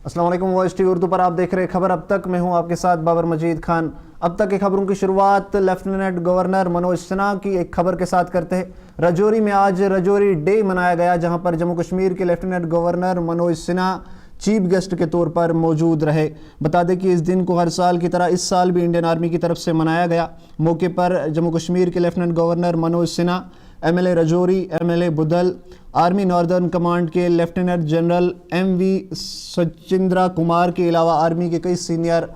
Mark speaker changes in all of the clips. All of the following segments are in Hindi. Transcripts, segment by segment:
Speaker 1: अस्सलाम वालेकुम। वॉइस टीवी उर्दू पर आप देख रहे हैं खबर अब तक। मैं हूं आपके साथ बाबर मजीद खान। अब तक की खबरों की शुरुआत लेफ्टिनेंट गवर्नर मनोज सिन्हा की एक खबर के साथ करते हैं। रजौरी में आज रजौरी डे मनाया गया, जहां पर जम्मू कश्मीर के lieutenant governor Manoj Sinha chief guest के तौर पर मौजूद रहे। बता दें कि इस दिन को हर साल की तरह इस साल भी इंडियन आर्मी की तरफ से मनाया गया। मौके पर जम्मू कश्मीर के lieutenant governor Manoj Sinha, MLA Rajouri, MLA Budhal, army northern command के lieutenant general MV Sachindra Kumar के अलावा आर्मी के कई सीनियर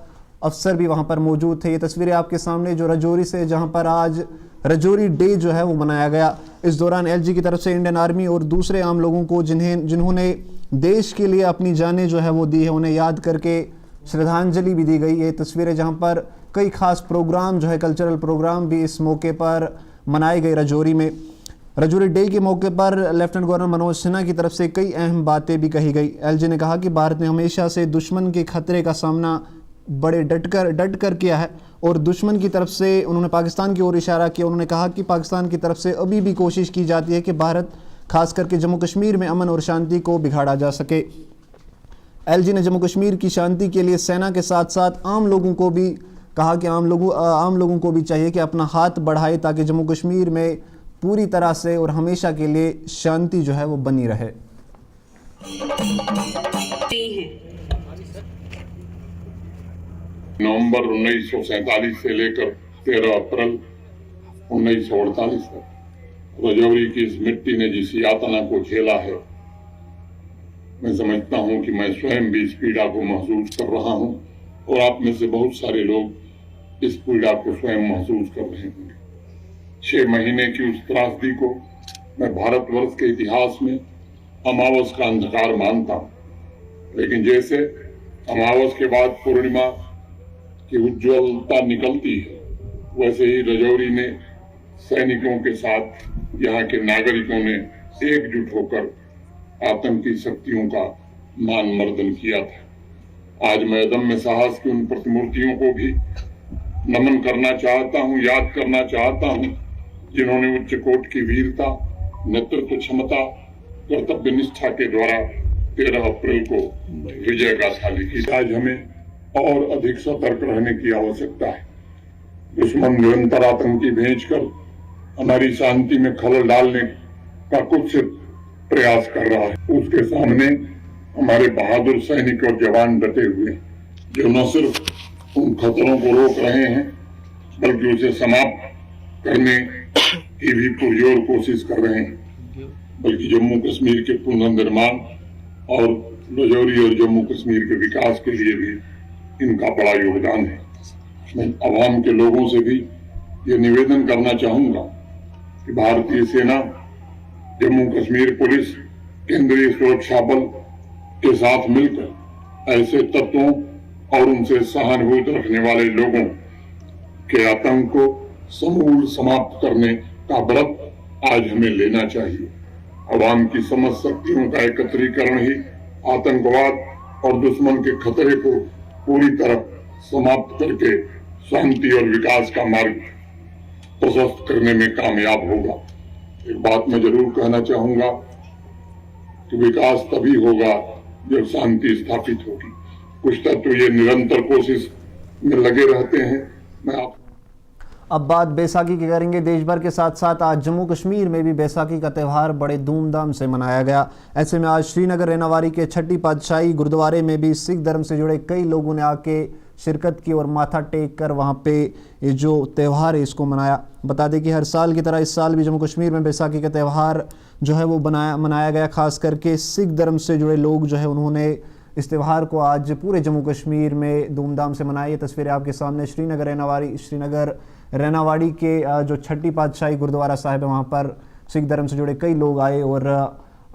Speaker 1: अफसर भी वहां पर मौजूद थे। ये तस्वीरें आपके सामने जो रजौरी से, जहां पर आज रजौरी डे जो है वो मनाया गया। इस दौरान एलजी की तरफ से इंडियन आर्मी और दूसरे आम लोगों को जिन्होंने देश के लिए अपनी जानें जो है वो दी है, उन्हें याद करके श्रद्धांजलि भी दी गई। ये तस्वीरें जहां पर कई खास प्रोग्राम जो है, कल्चरल प्रोग्राम भी इस मौके पर मनाए गए रजौरी में। रजौरी डे के मौके पर लेफ्टिनेंट गवर्नर मनोज सिन्हा की तरफ से कई अहम बातें भी कही गई। एलजी ने कहा कि भारत ने हमेशा से दुश्मन के खतरे का सामना बड़े डट कर किया है और दुश्मन की तरफ से उन्होंने पाकिस्तान की ओर इशारा किया। उन्होंने कहा कि पाकिस्तान की तरफ से अभी भी कोशिश की जाती है कि भारत खास करके जम्मू कश्मीर में अमन और शांति को बिगाड़ा जा सके। एलजी ने जम्मू कश्मीर की शांति के लिए सेना के साथ साथ आम लोगों को भी कहा कि आम लोगों को भी चाहिए कि अपना हाथ बढ़ाए ताकि जम्मू कश्मीर में पूरी तरह से और हमेशा के लिए शांति जो है वो बनी रहे।
Speaker 2: नवंबर 1947 से लेकर 13 अप्रैल 1948 तक रजौरी की इस मिट्टी ने जिस यातना को झेला है, मैं समझता हूं कि मैं स्वयं भी इस पीड़ा को महसूस कर रहा हूं और आप में से बहुत सारे लोग इस पीड़ा को स्वयं महसूस कर रहे होंगे। 6 महीने की उस त्रासदी को मैं भारतवर्ष के इतिहास में अमावस का अंधकार मानता हूं, लेकिन जैसे अमावस के बाद पूर्णिमा की उज्ज्वलता निकलती है, वैसे ही रजौरी ने सैनिकों के साथ यहाँ के नागरिकों ने एकजुट होकर आतंकी शक्तियों का मान मर्दन किया था। आज मैं अदम्य साहस की उन प्रतिमूर्तियों को भी नमन करना चाहता हूँ, याद करना चाहता हूँ, जिन्होंने उच्च कोट की वीरता, नेतृत्व क्षमता, कर्तव्य निष्ठा के द्वारा 13 अप्रैल को विजय गाथा लिखी। आज हमें और अधिक सतर्क रहने की आवश्यकता है। दुश्मन निरंतर आतंकी भेजकर हमारी शांति में खलल डालने का कुछ प्रयास कर रहा है। उसके सामने हमारे बहादुर सैनिक और जवान डटे हुए, जो न सिर्फ उन खतरों को रोक रहे हैं बल्कि उसे समाप्त करने की भी पुरजोर कोशिश कर रहे हैं। बल्कि जम्मू कश्मीर के पुनर्निर्माण और रजौरी और जम्मू कश्मीर के विकास के लिए भी इनका बड़ा योगदान है। मैं आवाम के लोगों से भी ये निवेदन करना चाहूंगा कि भारतीय सेना, जम्मू कश्मीर पुलिस, केंद्रीय सुरक्षा बल के साथ मिलकर ऐसे तत्वों और उनसे सहानुभूति रखने वाले लोगों के आतंक को समूल समाप्त करने का व्रत आज हमें लेना चाहिए। आवाम की समझ शक्तियों का एकत्रीकरण ही आतंकवाद और दुश्मन के खतरे को पूरी तरह समाप्त करके शांति और विकास का मार्ग प्रशस्त करने में कामयाब होगा। एक बात मैं जरूर कहना चाहूंगा कि विकास तभी होगा जब शांति स्थापित होगी। कुछ तत्व ये निरंतर कोशिश में लगे रहते हैं।
Speaker 1: अब बात बैसाखी की करेंगे। देश भर के साथ साथ आज जम्मू कश्मीर में भी बैसाखी का त्यौहार बड़े धूमधाम से मनाया गया। ऐसे में आज श्रीनगर रेनावाड़ी के छठी पातशाही गुरुद्वारे में भी सिख धर्म से जुड़े कई लोगों ने आके शिरकत की और माथा टेक कर वहाँ पे ये जो त्यौहार है इसको मनाया। बता दें कि हर साल की तरह इस साल भी जम्मू कश्मीर में बैसाखी का त्यौहार जो है वो मनाया गया। खास करके सिख धर्म से जुड़े लोग जो है उन्होंने इस त्यौहार को आज पूरे जम्मू कश्मीर में धूमधाम से मनाई। ये तस्वीरें आपके सामने श्रीनगर रेनावाड़ी के जो छठी पातशाही गुरुद्वारा साहिब है, वहाँ पर सिख धर्म से जुड़े कई लोग आए और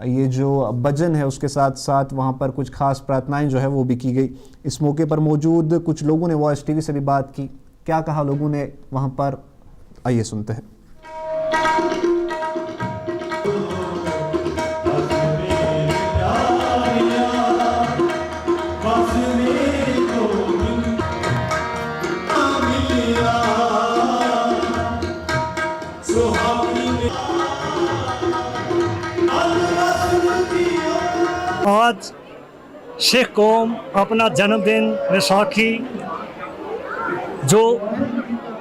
Speaker 1: ये जो भजन है उसके साथ साथ वहाँ पर कुछ खास प्रार्थनाएं जो है वो भी की गई। इस मौके पर मौजूद कुछ लोगों ने वॉइस टीवी से भी बात की। क्या कहा लोगों ने वहाँ पर, आइए सुनते हैं।
Speaker 3: आज सिख कौम अपना जन्मदिन वैसाखी जो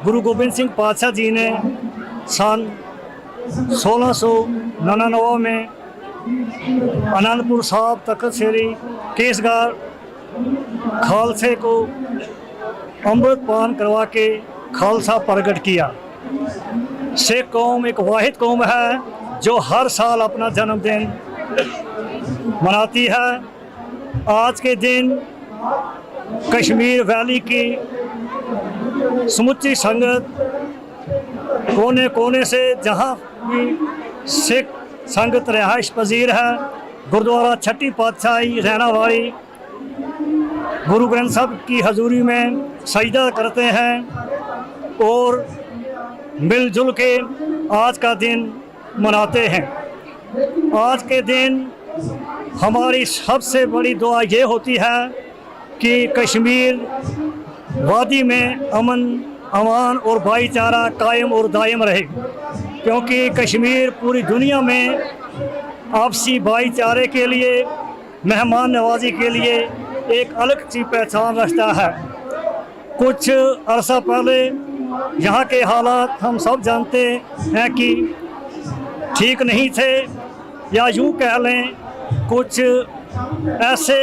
Speaker 3: गुरु गोबिंद सिंह पातशाह जी ने सन 1699 में आनंदपुर साहब तख्त श्री केसगढ़ खालसे को अमृत पान करवा के खालसा प्रकट किया। सिख कौम एक वाहिद कौम है जो हर साल अपना जन्मदिन मनाती है। आज के दिन कश्मीर वैली की समुची संगत कोने कोने से जहाँ भी सिख संगत रिहाइश पजीर है, गुरुद्वारा छठी पातशाही रहना वाली गुरु ग्रंथ साहब की हजूरी में सजदा करते हैं और मिलजुल के आज का दिन मनाते हैं। आज के दिन हमारी सबसे बड़ी दुआ ये होती है कि कश्मीर वादी में अमन अमान और भाईचारा कायम और दायम रहे, क्योंकि कश्मीर पूरी दुनिया में आपसी भाईचारे के लिए, मेहमान नवाजी के लिए एक अलग सी पहचान रखता है। कुछ अरसा पहले यहाँ के हालात हम सब जानते हैं कि ठीक नहीं थे, या यूँ कह लें कुछ ऐसे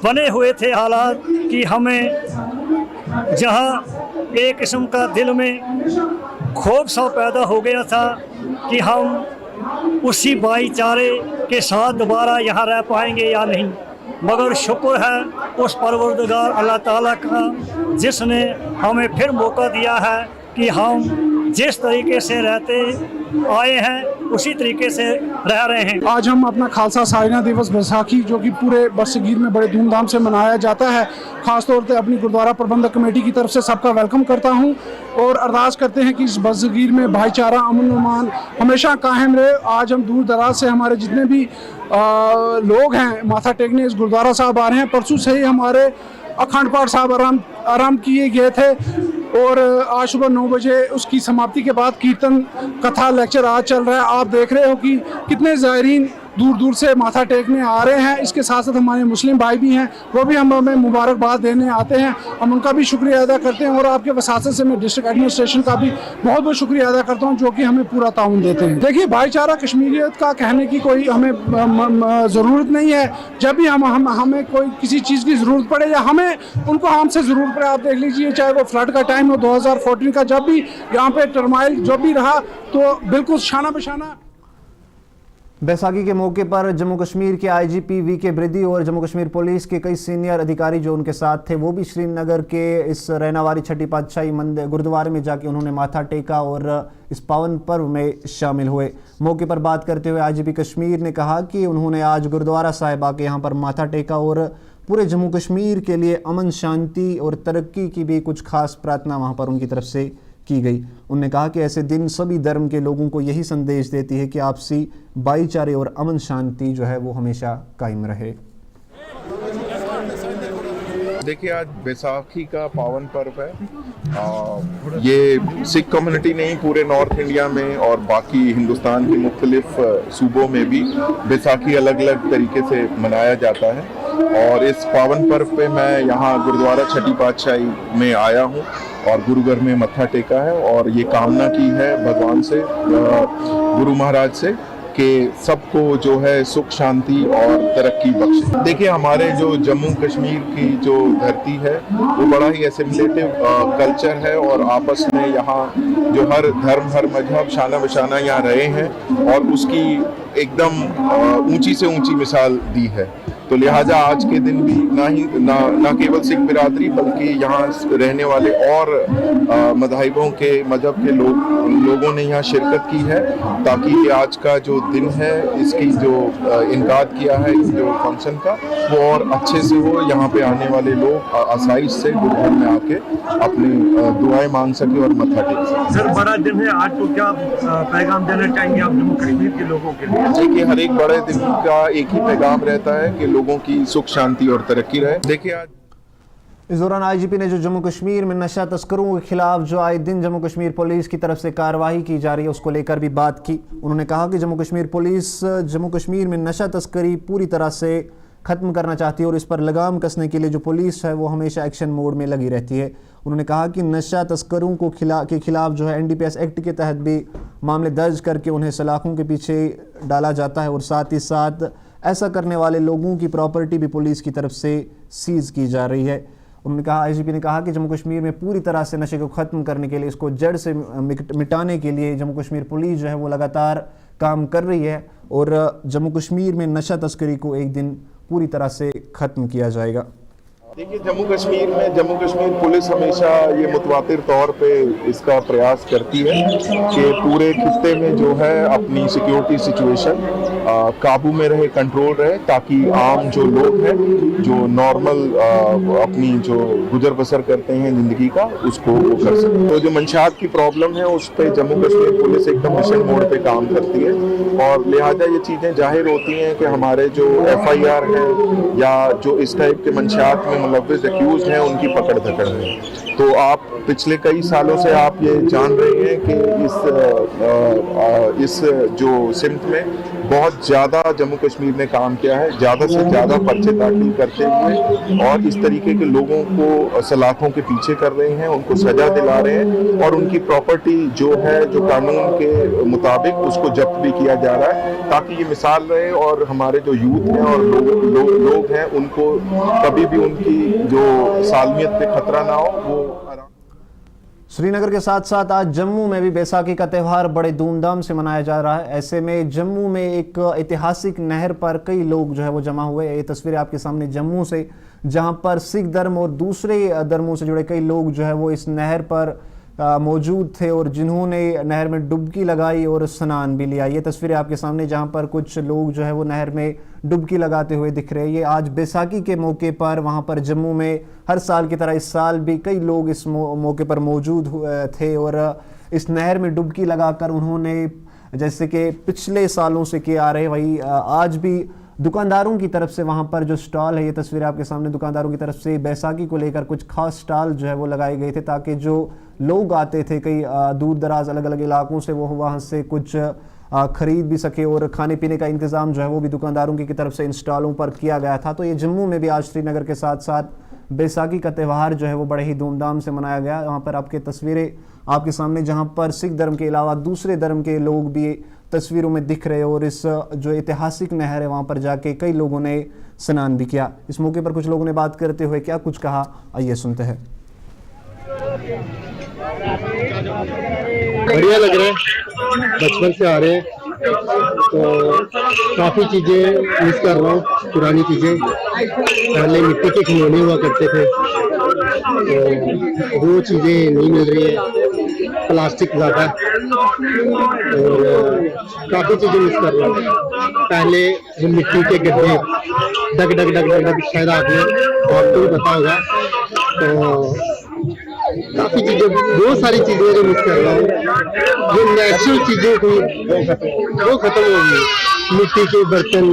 Speaker 3: बने हुए थे हालात कि हमें जहाँ एक किस्म का दिल में खौफ सा पैदा हो गया था कि हम उसी भाईचारे के साथ दोबारा यहाँ रह पाएंगे या नहीं। मगर शुक्र है उस परवरदिगार अल्लाह ताला का जिसने हमें फिर मौका दिया है कि हम जिस तरीके से रहते आए हैं उसी तरीके से रह रहे हैं।
Speaker 4: आज हम अपना खालसा सालाना दिवस बैसाखी जो कि पूरे बरसगीर में बड़े धूमधाम से मनाया जाता है, ख़ास तौर पे अपनी गुरुद्वारा प्रबंधक कमेटी की तरफ से सबका वेलकम करता हूं और अरदास करते हैं कि इस बरसगीर में भाईचारा अमन अमान हमेशा कायम रहे। आज हम दूर दराज से हमारे जितने भी लोग हैं माथा टेकने इस गुरुद्वारा साहब आ रहे हैं। परसों से ही हमारे अखंड पाठ साहब आराम किए गए थे और आज सुबह 9 बजे उसकी समाप्ति के बाद कीर्तन कथा लेक्चर आज चल रहा है। आप देख रहे हो कि कितने ज़ायरीन दूर दूर से माथा टेकने आ रहे हैं। इसके साथ साथ हमारे मुस्लिम भाई भी हैं, वो भी हमें मुबारकबाद देने आते हैं। हम उनका भी शुक्रिया अदा करते हैं और आपके वसासत से मैं डिस्ट्रिक्ट एडमिनिस्ट्रेशन का भी बहुत बहुत शुक्रिया अदा करता हूं जो कि हमें पूरा ताउन देते हैं। देखिए, भाईचारा कश्मीरियत का कहने की कोई हमें ज़रूरत नहीं है। जब भी हमें कोई किसी चीज़ की ज़रूरत पड़े या हमें उनको हमसे ज़रूरत पड़े, आप देख लीजिए चाहे वो फ्लड का टाइम हो 2014 का, जब भी यहाँ पे टर्माइल जो भी रहा तो बिल्कुल शाना बशाना।
Speaker 1: बैसाखी के मौके पर जम्मू कश्मीर के आईजीपी वीके ब्रिदी और जम्मू कश्मीर पुलिस के कई सीनियर अधिकारी जो उनके साथ थे वो भी श्रीनगर के इस रहनावारी छठी पातशाही मंदिर गुरुद्वारे में जाके उन्होंने माथा टेका और इस पावन पर्व में शामिल हुए। मौके पर बात करते हुए आईजीपी कश्मीर ने कहा कि उन्होंने आज गुरुद्वारा साहिब आके यहाँ पर माथा टेका और पूरे जम्मू कश्मीर के लिए अमन शांति और तरक्की की भी कुछ खास प्रार्थना वहाँ पर उनकी तरफ से की गई। उन्होंने कहा कि ऐसे दिन सभी धर्म के लोगों को यही संदेश देती है कि आपसी भाईचारे और अमन शांति जो है वो हमेशा कायम रहे।
Speaker 5: देखिए, आज बैसाखी का पावन पर्व है। ये सिख कम्युनिटी नहीं, पूरे नॉर्थ इंडिया में और बाकी हिंदुस्तान के मुख्तलिफ सूबों में भी बैसाखी अलग अलग तरीके से मनाया जाता है। और इस पावन पर्व पे मैं यहाँ गुरुद्वारा छठी पातशाही में आया हूँ और गुरुघर में मत्था टेका है और ये कामना की है भगवान से, गुरु महाराज से, कि सबको जो है सुख शांति और तरक्की बख्शे। देखिए, हमारे जो जम्मू कश्मीर की जो धरती है वो बड़ा ही एसिमिलेटिव कल्चर है और आपस में यहाँ जो हर धर्म हर मजहब शाना बशाना यहाँ रहे हैं और उसकी एकदम ऊंची से ऊंची मिसाल दी है। तो लिहाजा आज के दिन भी ना केवल सिख बिरादरी बल्कि यहाँ रहने वाले और मज़ाहिबों के मजहब के लोगों ने यहाँ शिरकत की है ताकि आज का जो दिन है इसकी जो इनकाद किया है जो फंक्शन का वो और अच्छे से हो। यहाँ पे आने वाले लोग आसाइश से गुरुघर में आके अपनी दुआएं मांग सके और मत्था टेक सके।
Speaker 3: सर, बड़ा दिन है आज, तो क्या पैगाम देना चाहेंगे आप जम्मू कश्मीर के लोगों के लिए?
Speaker 5: देखिए, हर एक बड़े दिन का एक ही पैगाम रहता है कि लोगों की सुख शांति और तरक्की रहे। देखिए, आज
Speaker 1: इस दौरान आईजीपी ने जो जम्मू कश्मीर में नशा तस्करों के खिलाफ जो आए दिन जम्मू कश्मीर पुलिस की तरफ से कार्रवाई की जा रही है उसको लेकर भी बात की। उन्होंने कहा कि जम्मू कश्मीर पुलिस जम्मू कश्मीर में नशा तस्करी पूरी तरह से ख़त्म करना चाहती है और इस पर लगाम कसने के लिए जो पुलिस है वो हमेशा एक्शन मोड में लगी रहती है। उन्होंने कहा कि नशा तस्करों के खिलाफ जो है NDPS एक्ट के तहत भी मामले दर्ज करके उन्हें सलाखों के पीछे डाला जाता है और साथ ही साथ ऐसा करने वाले लोगों की प्रॉपर्टी भी पुलिस की तरफ से सीज की जा रही है। उन्होंने कहा, IGP ने कहा कि जम्मू कश्मीर में पूरी तरह से नशे को ख़त्म करने के लिए, इसको जड़ से मिटाने के लिए जम्मू कश्मीर पुलिस जो है वो लगातार काम कर रही है और जम्मू कश्मीर में नशा तस्करी को एक दिन पूरी तरह से ख़त्म किया जाएगा।
Speaker 5: देखिए, जम्मू कश्मीर पुलिस हमेशा ये मुतवातिर तौर पे इसका प्रयास करती है कि पूरे खित्ते में जो है अपनी सिक्योरिटी सिचुएशन काबू में रहे, कंट्रोल रहे, ताकि आम जो लोग हैं जो नॉर्मल अपनी जो गुजर बसर करते हैं ज़िंदगी का, उसको वो कर सकें। तो जो मंशात की प्रॉब्लम है उस पर जम्मू कश्मीर पुलिस एकदम मिशन मोड पे काम करती है और लिहाजा ये चीज़ें जाहिर होती हैं कि हमारे जो FIR है या जो इस टाइप के मंशात में मुलव्विस एक्यूज हैं उनकी पकड़ धकड़ है। तो आप पिछले कई सालों से आप ये जान रहे हैं कि इस जो सिमत में बहुत ज़्यादा जम्मू कश्मीर ने काम किया है, ज़्यादा से ज़्यादा पर्चे दाखिल करते हुए और इस तरीके के लोगों को सलाखों के पीछे कर रहे हैं, उनको सजा दिला रहे हैं और उनकी प्रॉपर्टी जो है जो कानून के मुताबिक उसको जब्त भी किया जा रहा है, ताकि ये मिसाल रहे और हमारे जो यूथ हैं और लोग हैं उनको कभी भी उनकी जो सालमियत पे खतरा ना हो। वो
Speaker 1: श्रीनगर के साथ साथ आज जम्मू में भी बैसाखी का त्यौहार बड़े धूमधाम से मनाया जा रहा है। ऐसे में जम्मू में एक ऐतिहासिक नहर पर कई लोग जो है वो जमा हुए। ये तस्वीरें आपके सामने जम्मू से, जहां पर सिख धर्म और दूसरे धर्मों से जुड़े कई लोग जो है वो इस नहर पर मौजूद थे और जिन्होंने नहर में डुबकी लगाई और स्नान भी लिया। ये तस्वीरें आपके सामने जहां पर कुछ लोग जो है वो नहर में डुबकी लगाते हुए दिख रहे हैं। ये आज बैसाखी के मौके पर वहां पर जम्मू में हर साल की तरह इस साल भी कई लोग इस मौके पर मौजूद थे और इस नहर में डुबकी लगाकर उन्होंने, जैसे कि पिछले सालों से किए आ रहे, वही आज भी दुकानदारों की तरफ से वहां पर जो स्टॉल है, ये तस्वीर आपके सामने, दुकानदारों की तरफ से बैसाखी को लेकर कुछ खास स्टॉल जो है वो लगाए गए थे ताकि जो लोग आते थे कई दूर दराज अलग अलग इलाकों से, वो वहां से कुछ खरीद भी सके और खाने पीने का इंतज़ाम जो है वो भी दुकानदारों की तरफ से इन स्टॉलों पर किया गया था। तो ये जम्मू में भी आज श्रीनगर के साथ साथ बैसाखी का त्यौहार जो है वो बड़े ही धूमधाम से मनाया गया। वहाँ पर आपके तस्वीरें आपके सामने, जहाँ पर सिख धर्म के अलावा दूसरे धर्म के लोग भी तस्वीरों में दिख रहे और इस जो ऐतिहासिक नहर है वहाँ पर जाके कई लोगों ने स्नान भी किया। इस मौके पर कुछ लोगों ने बात करते हुए क्या कुछ कहा, आइए सुनते हैं।
Speaker 6: बढ़िया लग रहा है, बचपन से आ रहे हैं तो काफ़ी चीज़ें मिस कर रहा हूँ, पुरानी चीज़ें। पहले मिट्टी के खिलौने हुआ करते थे तो वो चीज़ें नहीं मिल रही है, प्लास्टिक ज़्यादा और काफ़ी चीज़ें मिस कर रहा हूँ। पहले वो मिट्टी के गड्ढे डग डग डग डग डग, शायद आपको भी पता होगा। तो काफ़ी चीज़ें, बहुत सारी चीज़ें जो मिस कर रहा हूँ, जो नेचुरल चीज़ें थी वो खत्म हो गई। मिट्टी के बर्तन,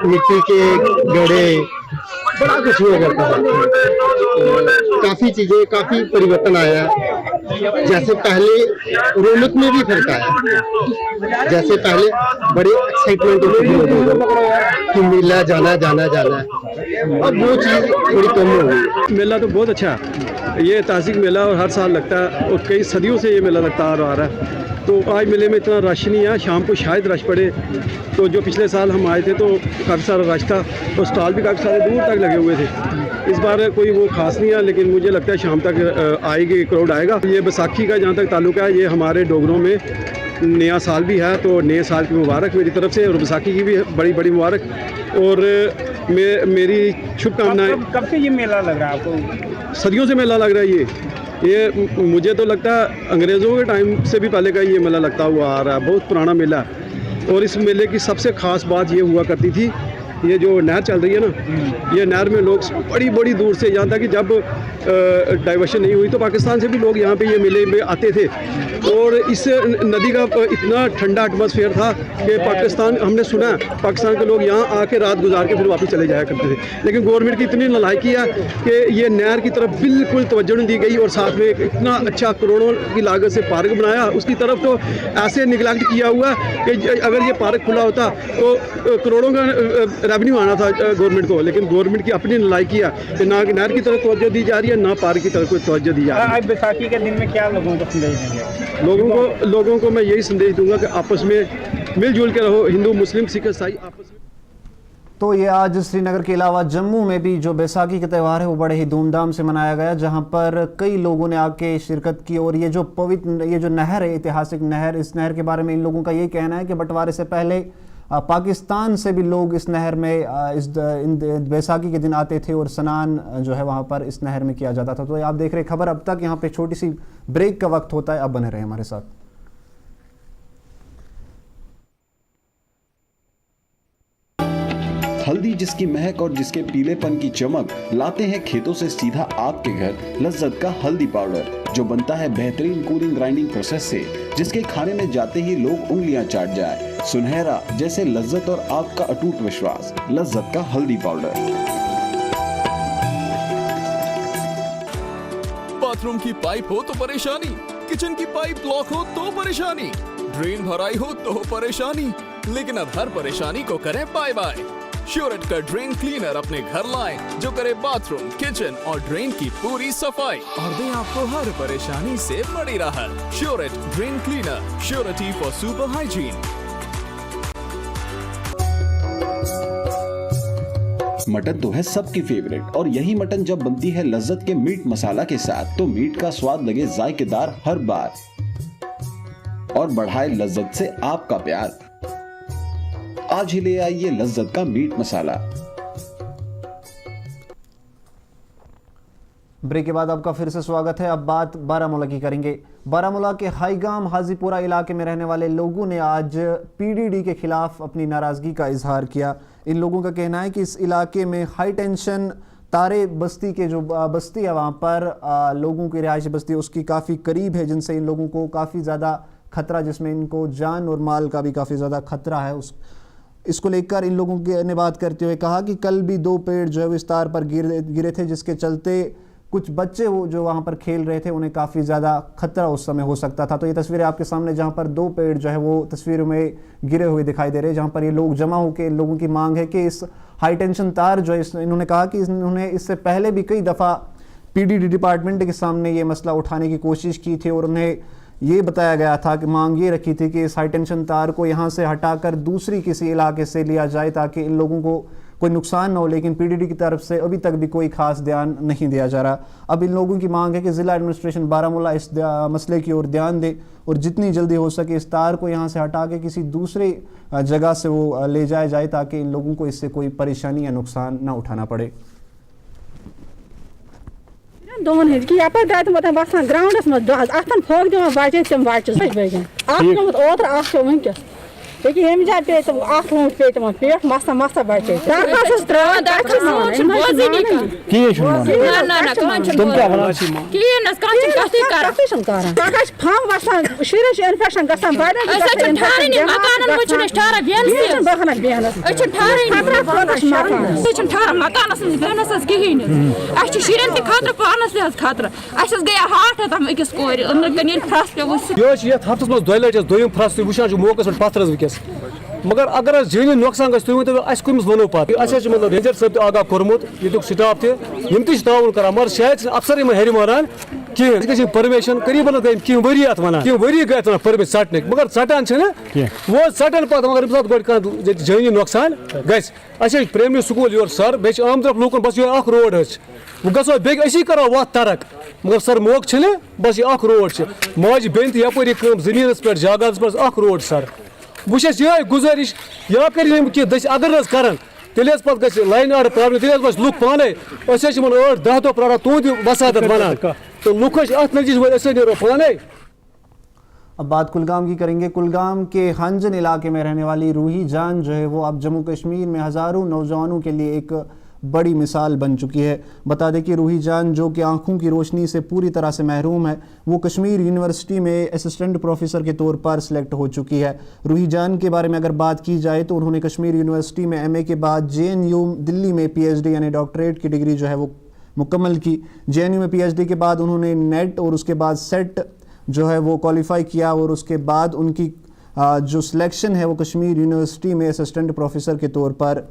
Speaker 6: मिट्टी के घड़े, बड़ा कुछ हुआ करता था। काफ़ी चीज़ें, काफ़ी परिवर्तन आया है। जैसे पहले रौनक में भी फर्क आया, जैसे पहले बड़े एक्साइटमेंट होती कि मेला जाना, अब वो चीज़ थोड़ी कम हो गई।
Speaker 7: मेला तो बहुत अच्छा है, ये तासिक मेला और हर साल लगता है और कई सदियों से ये मेला लगता आ रहा है। तो आज मेले में इतना रश नहीं है, शाम को शायद रश पड़े। तो जो पिछले साल हम आए थे तो काफ़ी सारा रश था और स्टॉल भी काफ़ी सारे दूर तक लगे हुए थे। इस बार कोई वो खास नहीं है, लेकिन मुझे लगता है शाम तक आएगी, क्राउड आएगा। ये बैसाखी का जहाँ तक ताल्लुक है, ये हमारे डोगरों में नया साल भी है, तो नए साल की मुबारक मेरी तरफ से, और बैसाखी की भी बड़ी बड़ी मुबारक और मेरी शुभकामनाएं।
Speaker 8: कब से ये मेला लग रहा है आपको?
Speaker 7: सदियों से मेला लग रहा है ये मुझे तो लगता है अंग्रेज़ों के टाइम से भी पहले का ये मेला लगता हुआ आ रहा है, बहुत पुराना मेला है। और इस मेले की सबसे ख़ास बात ये हुआ करती थी, ये जो नहर चल रही है ना, ये नहर में लोग बड़ी बड़ी दूर से, यहाँ तक कि जब डाइवर्शन नहीं हुई तो पाकिस्तान से भी लोग यहाँ पे ये मेले में आते थे। और इस नदी का इतना ठंडा एटमॉस्फेयर था कि पाकिस्तान, हमने सुना है पाकिस्तान के लोग यहाँ आके रात गुजार के फिर वापस चले जाया करते थे। लेकिन गवर्नमेंट की इतनी नालायकी है कि ये नहर की तरफ बिल्कुल तवज्जो नहीं दी गई और साथ में इतना अच्छा करोड़ों की लागत से पार्क बनाया, उसकी तरफ तो ऐसे निगलेक्ट किया हुआ कि अगर ये पार्क खुला होता तो करोड़ों का अब नहीं माना था गवर्नमेंट को, लेकिन गवर्नमेंट की अपनी नालायकी है कि ना नहर की तरफ तवज्जो दी जा रही है, ना पार की तरफ कोई तवज्जो दी जा रही है।
Speaker 8: आज बैसाखी के दिन में क्या लोगों को संदेश देंगे?
Speaker 7: लोगों को मैं यही संदेश दूंगा कि आपस में मिलजुल के रहो, हिंदू मुस्लिम सिख ईसाई आपस में।
Speaker 1: तो ये आज श्रीनगर के अलावा जम्मू में भी जो बैसाखी का त्यौहार है वो बड़े ही धूमधाम से मनाया गया, जहां पर कई लोगों ने आके शिरकत की। और ये जो पवित्र ये जो नहर है, ऐतिहासिक नहर, इस नहर के बारे में इन लोगों का ये कहना है कि बंटवारे से पहले पाकिस्तान से भी लोग इस नहर में इन बैसाखी के दिन आते थे और स्नान जो है वहाँ पर इस नहर में किया जाता था। तो आप देख रहे खबर अब तक। यहाँ पे छोटी सी ब्रेक का वक्त होता है, अब बने रहे हमारे साथ।
Speaker 9: हल्दी जिसकी महक और जिसके पीलेपन की चमक लाते हैं खेतों से सीधा आपके घर लज्जत का हल्दी पाउडर, जो बनता है बेहतरीन कूलिंग ग्राइंडिंग प्रोसेस से, जिसके खाने में जाते ही लोग उंगलियां चाट जाए। सुनहरा जैसे लज्जत और आपका अटूट विश्वास, लज्जत का हल्दी पाउडर।
Speaker 10: बाथरूम की पाइप हो तो परेशानी, किचन की पाइप ब्लॉक हो तो परेशानी, ड्रेन भराई हो तो परेशानी, लेकिन अब हर परेशानी को करें बाय बाय। श्योरेट का ड्रेन क्लीनर अपने घर लाएं, जो करे बाथरूम, किचन और ड्रेन की पूरी सफाई और दे आपको हर परेशानी से बड़ी राहत। श्योरेट drain cleaner, surety for super hygiene.
Speaker 9: Mutton तो है सबकी फेवरेट, और यही मटन जब बनती है लज्जत के मीट मसाला के साथ, तो मीट का स्वाद लगे जायकेदार हर बार और बढ़ाए लज्जत से आपका प्यार। आज ही ले आइए लज्जत का मीट मसाला।
Speaker 1: ब्रेक के बाद आपका फिर से स्वागत है। अब बात बारामूला की करेंगे। बारामूला के हाईगाम हाजीपुरा इलाके में रहने वाले लोगों ने आज पीडीडी के खिलाफ अपनी नाराजगी का इजहार किया। इन लोगों का कहना है कि इस इलाके में हाई टेंशन तारे बस्ती के जो बस्ती है वहाँ पर लोगों की रिहायशी बस्ती उसकी काफ़ी करीब है, जिनसे इन लोगों को काफ़ी ज़्यादा खतरा, जिसमें इनको जान और माल का भी काफ़ी ज़्यादा खतरा है। इसको लेकर इन लोगों ने बात करते हुए कहा कि कल भी 2 पेड़ जो है वो इस तार पर गिरे थे, जिसके चलते कुछ बच्चे वो जो वहाँ पर खेल रहे थे उन्हें काफ़ी ज़्यादा खतरा उस समय हो सकता था। तो ये तस्वीरें आपके सामने जहाँ पर 2 पेड़ जो है वो तस्वीरों में गिरे हुए दिखाई दे रहे हैं, जहाँ पर ये लोग जमा होकर इन लोगों की मांग है कि इस हाई टेंशन तार जो है, इन्होंने कहा कि इन्होंने इससे पहले भी कई दफ़ा पीडीडी डिपार्टमेंट के सामने ये मसला उठाने की कोशिश की थी और उन्हें ये बताया गया था कि मांग ये रखी थी कि इस हाई टेंशन तार को यहाँ से हटाकर दूसरी किसी इलाके से लिया जाए ताकि इन लोगों को कोई नुकसान न हो, लेकिन पीडीडी की तरफ से अभी तक भी कोई खास ध्यान नहीं दिया जा रहा। अब इन लोगों की मांग है कि ज़िला एडमिनिस्ट्रेशन बारामूला इस मसले की ओर ध्यान दे और जितनी जल्दी हो सके इस तार को यहाँ से हटा के किसी दूसरी जगह से वो ले जाया जाए ताकि इन लोगों को इससे कोई परेशानी या नुकसान न उठाना पड़े।
Speaker 11: दोन कि यपर दात मत बसान ग्राउंडस मत अतन फोक दिवान बचे तम बचे बगन आत ओतर आख वंकस देखि हम जा पे तम आख वंक पे तम पेट मसा मसा बचे दाखस त्रा दाखस बोजनी
Speaker 8: की
Speaker 11: ना ना ना तुम क्या बना की नस कांच कास्ती कर दाखस फाम बसान शिरश इन्फेक्शन गसन बाडन ऐसा ठारे मकानन वचन स्टार बेन से बखना बेन अच्छा ठारे मकान से ठार मकानस बेनस कहिन अच्छा शिरन के खातर पानस ले खातर अच्छा गया हार्ट तम एकस कोर अंदर कनिन फ्रस पे वस
Speaker 7: यो ये हफ्तस मज दोय लटस दोयम फ्रस वुशान जो मोकस पथरस वकस मगर अगर जानी नुकसान गस तुम अस कमिस वनो पात अस मतलब रेंजर साहब आगाह कोरमुत युक स्टाफ तम ताउन कर मगर शायद अफसर हेरी मारान कहें परमिशन करीबन कह वरी अत वन कह वरी गए वन परमिशन सटन मगर सटान वो सटन पे मगर गो जानी नुकसान गस प्राइमरी स्कूल योर सर बे आम तरफ लूकन बस ये रोड वो गो बे असी करो वत तरक मगर सर मोक बस ये रोड माज बेन तपरी जमीन पे जगह पे रोड सर बहुत ये गुजारिश या कर दस अगर कर तेल पे लाइन आर्डर प्रॉब्लम तेल लुक पाने 8-10 दो प्राण तुद वसात वन तो लुक अत नतीजे नो पाने।
Speaker 1: अब बात कुलगाम की करेंगे। कुलगाम के हंजन इलाके में रहने वाली रूही जान जो है वो अब जम्मू कश्मीर में हज़ारों नौजवानों के लिए एक बड़ी मिसाल बन चुकी है। बता दें कि रूही जान जो कि आंखों की रोशनी से पूरी तरह से महरूम है, वो कश्मीर यूनिवर्सिटी में असिस्टेंट प्रोफेसर के तौर पर सिलेक्ट हो चुकी है। रूही जान के बारे में अगर बात की जाए तो उन्होंने कश्मीर यूनिवर्सिटी में MA के बाद JNU दिल्ली में PhD यानी डॉक्टरेट की डिग्री जो है वो मुकम्मल की। JNU में PhD के बाद उन्होंने नेट और उसके बाद सेट जो है वो क्वालिफाई किया और उसके बाद उनकी जो सिलेक्शन है वो कश्मीर यूनिवर्सिटी में असिस्टेंट प्रोफेसर के तौर पर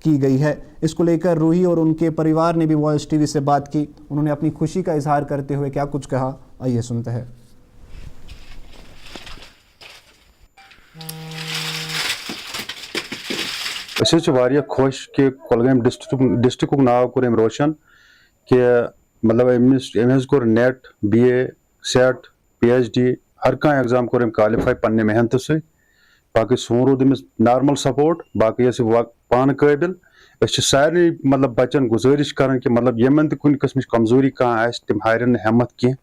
Speaker 1: की गई है। इसको लेकर रूही और उनके परिवार ने भी वॉइस टीवी से बात की। उन्होंने अपनी खुशी का इजहार करते हुए क्या कुछ कहा, आइए सुनते हैं।
Speaker 12: खुश कि कुलगाम डिस्ट्रिक्ट नाव कोर अम रोशन कि मतलब अमिस कोर नेट BA सेट PhD हर कह एग्जाम कोर क्वालिफाई पन्ने मेहनत से बाकी सोन रोद अमिस नॉर्मल सपोर्ट बाकी पान काबिल सारे मतलब बच्चन गुजारिश कर कि मतलब यमन कुन किस्म कमजोरी कह तम हारन हिम्मत कह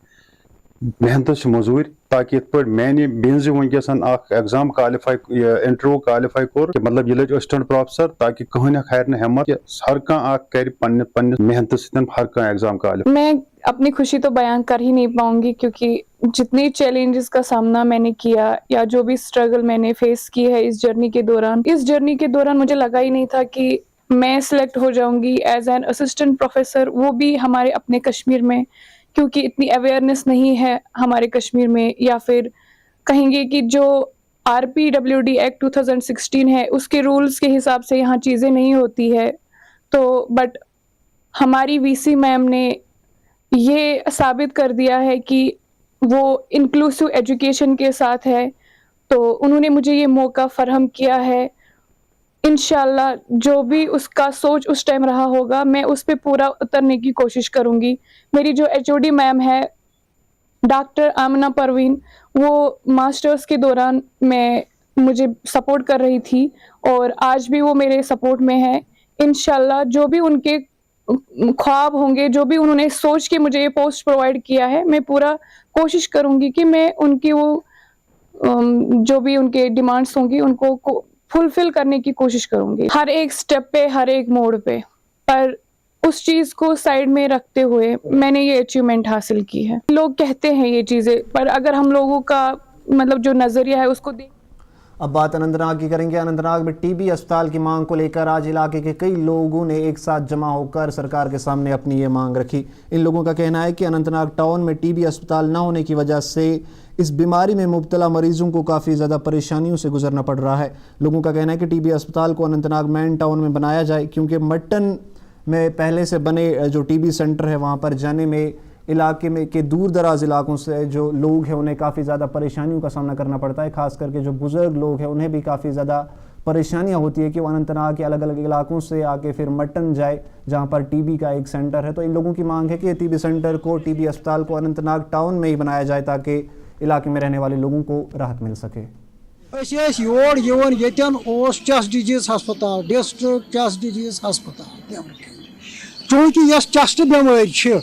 Speaker 12: मेहनत से मजूर ताकि इत पे मैंने बेंज वनकस एग्जाम क्वालिफाई इंटरव्यू क्वालिफाई कोर मतलब ये असिस्टेंट प्रोफेसर ताकि कहन हार हिम्मत हर कह कर मेहनत से हर कह एग्जाम क्वालिफाई।
Speaker 13: मैं अपनी खुशी तो बयान कर ही नहीं पाऊंगी क्योंकि जितनी चैलेंजेस का सामना मैंने किया या जो भी स्ट्रगल मैंने फेस की है इस जर्नी के दौरान मुझे लगा ही नहीं था कि मैं सिलेक्ट हो जाऊंगी एज एन असिस्टेंट प्रोफेसर, वो भी हमारे अपने कश्मीर में, क्योंकि इतनी अवेयरनेस नहीं है हमारे कश्मीर में, या फिर कहेंगे कि जो RPWD एक्ट 2016 है उसके रूल्स के हिसाब से यहाँ चीज़ें नहीं होती है। तो बट हमारी VC मैम ने ये साबित कर दिया है कि वो इंक्लूसिव एजुकेशन के साथ है, तो उन्होंने मुझे ये मौका फराहम किया है। इंशाल्लाह जो भी उसका सोच उस टाइम रहा होगा मैं उस पर पूरा उतरने की कोशिश करूंगी। मेरी जो HOD मैम है डॉक्टर आमना परवीन, वो मास्टर्स के दौरान मुझे सपोर्ट कर रही थी और आज भी वो मेरे सपोर्ट में है। इंशाल्लाह जो भी उनके ख्वाब होंगे, जो भी उन्होंने सोच के मुझे ये पोस्ट प्रोवाइड किया है, मैं पूरा कोशिश करूंगी कि मैं उनकी वो जो भी उनके डिमांड्स होंगी उनको फुलफिल करने की कोशिश करूंगी, हर एक स्टेप पे, हर एक मोड़ पे। पर उस चीज को साइड में रखते हुए मैंने ये अचीवमेंट हासिल की है। लोग कहते हैं ये चीजें, पर अगर हम लोगों का मतलब जो नजरिया है उसको देख।
Speaker 1: अब बात अनंतनाग की करेंगे। अनंतनाग में TB अस्पताल की मांग को लेकर आज इलाके के कई लोगों ने एक साथ जमा होकर सरकार के सामने अपनी ये मांग रखी। इन लोगों का कहना है कि अनंतनाग टाउन में TB अस्पताल न होने की वजह से इस बीमारी में मुब्तला मरीजों को काफ़ी ज़्यादा परेशानियों से गुजरना पड़ रहा है। लोगों का कहना है कि TB अस्पताल को अनंतनाग मेन टाउन में बनाया जाए, क्योंकि मट्टन में पहले से बने जो TB सेंटर है वहाँ पर जाने में इलाके में के दूर दराज इलाकों से जो लोग हैं उन्हें काफ़ी ज़्यादा परेशानियों का सामना करना पड़ता है। ख़ास करके जो बुज़ुर्ग लोग हैं उन्हें भी काफ़ी ज़्यादा परेशानियां होती है कि वो अनंतनाग के अलग अलग इलाकों से आके फिर मट्टन जाए जहां पर TB का एक सेंटर है। तो इन लोगों की मांग है कि TB सेंटर को, TB अस्पताल को अनंतनाग टाउन में ही बनाया जाए ताकि इलाके में रहने वाले लोगों को राहत मिल सके।
Speaker 4: चेस्ट डिजीज हस्पताल, डिस्ट्रिक्ट चेस्ट डिजीज हस्पताल, चूंकि यह चेस्ट बेमारी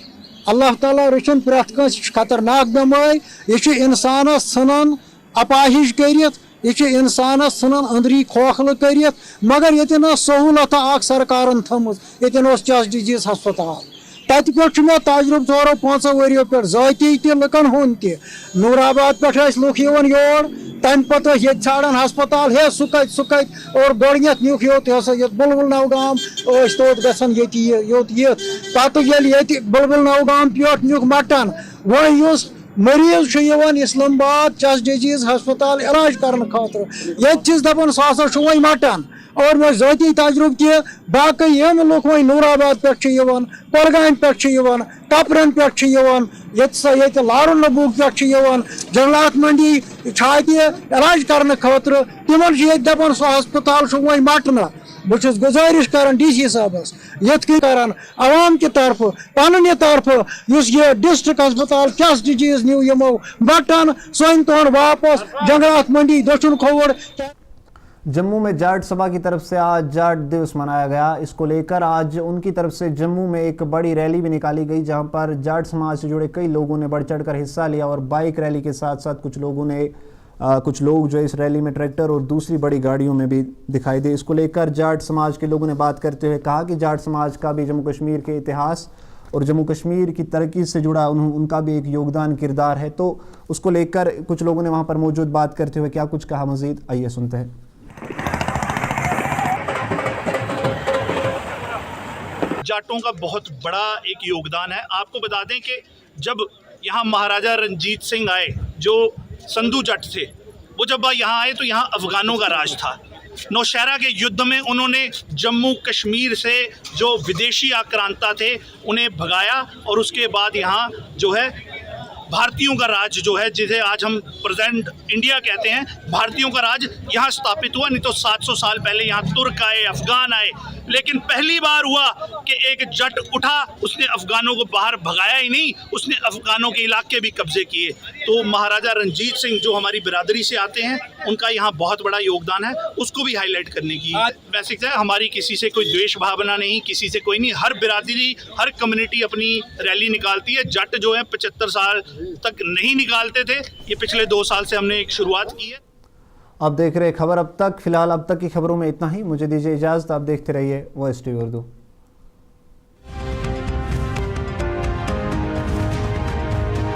Speaker 4: अल्लाह ताला रचन प्रत कस खतरनाक बेमारी, यह इंसानस सन अपाहिज करित, यह इंसानस सन अंदरी खोखल करित, मगर ये सहूलत सरकारन थमज, ये चेस्ट डिजीज हस्पताल। तत पे मे तजुर्ब 4-5 वरियों पे जाती लुकन हूं नूराबाद पे लुक योर तम पे ये छाड़न हस्पताल है सह कत और गोड़त नुक योत बुलबुल नवगाम तोत गसान योत पत ये बुलबुल नवगाम पे नुक मटन वह मरीज इस्लामाबाद चेस्ट डिजीज हस्पताल इलाज कर खातर ये दपान सह वो मटन और मे जाती तजुर्ब कि बाकी यम लुक वो नूराबाद पे कुलगाम पे कपरन पे ये लारुल नबूक पे जंगलात मंडी छाति इलाज कर खातर तिमन दपान सह हस्पताल वो मटन। बहुत गुजारिश कर DC साहबस ये कर आवाम की तरफ पन्न तरफ ये डिस्ट्रिक्ट अस्पताल चेस्ट डिजीज न्यू यमो मटन सोन तोन वापस जंगलात मंडी दक्षिण खोड़।
Speaker 1: जम्मू में जाट सभा की तरफ से आज जाट दिवस मनाया गया। इसको लेकर आज उनकी तरफ से जम्मू में एक बड़ी रैली भी निकाली गई जहां पर जाट समाज से जुड़े कई लोगों ने बढ़ चढ़कर हिस्सा लिया और बाइक रैली के साथ साथ कुछ लोग जो इस रैली में ट्रैक्टर और दूसरी बड़ी गाड़ियों में भी दिखाई दे। इसको लेकर जाट समाज के लोगों ने बात करते हुए कहा कि जाट समाज का भी जम्मू कश्मीर के इतिहास और जम्मू कश्मीर की तरक्की से जुड़ा उनका भी एक योगदान किरदार है। तो उसको लेकर कुछ लोगों ने वहां पर मौजूद बात करते हुए क्या कुछ कहा मजीद, आइए सुनते हैं।
Speaker 14: जाटों का बहुत बड़ा एक योगदान है। आपको बता दें कि जब यहाँ महाराजा रंजीत सिंह आए जो संधू जट थे, वो जब यहाँ आए तो यहाँ अफगानों का राज था। नौशहरा के युद्ध में उन्होंने जम्मू कश्मीर से जो विदेशी आक्रांता थे उन्हें भगाया और उसके बाद यहाँ जो है भारतीयों का राज जो है, जिसे आज हम प्रेजेंट इंडिया कहते हैं, भारतीयों का राज यहाँ स्थापित हुआ। नहीं तो 700 साल पहले यहाँ तुर्क आए, अफगान आए, लेकिन पहली बार हुआ कि एक जट उठा, उसने अफगानों को बाहर भगाया ही नहीं, उसने अफगानों के इलाके भी कब्जे किए। तो महाराजा रणजीत सिंह जो हमारी बिरादरी से आते हैं, उनका यहाँ बहुत बड़ा योगदान है, उसको भी हाईलाइट करने की बेसिक है। हमारी किसी से कोई द्वेष भावना नहीं, किसी से कोई नहीं, हर बिरादरी, हर कम्युनिटी अपनी रैली निकालती है। जट जो है 75 साल तक नहीं निकालते थे, ये पिछले 2 साल से हमने एक शुरुआत की है।
Speaker 1: आप देख रहे खबर अब तक। फिलहाल अब तक की खबरों में इतना ही। मुझे दीजिए इजाज़त। आप देखते रहिए वॉइस टीवी उर्दू।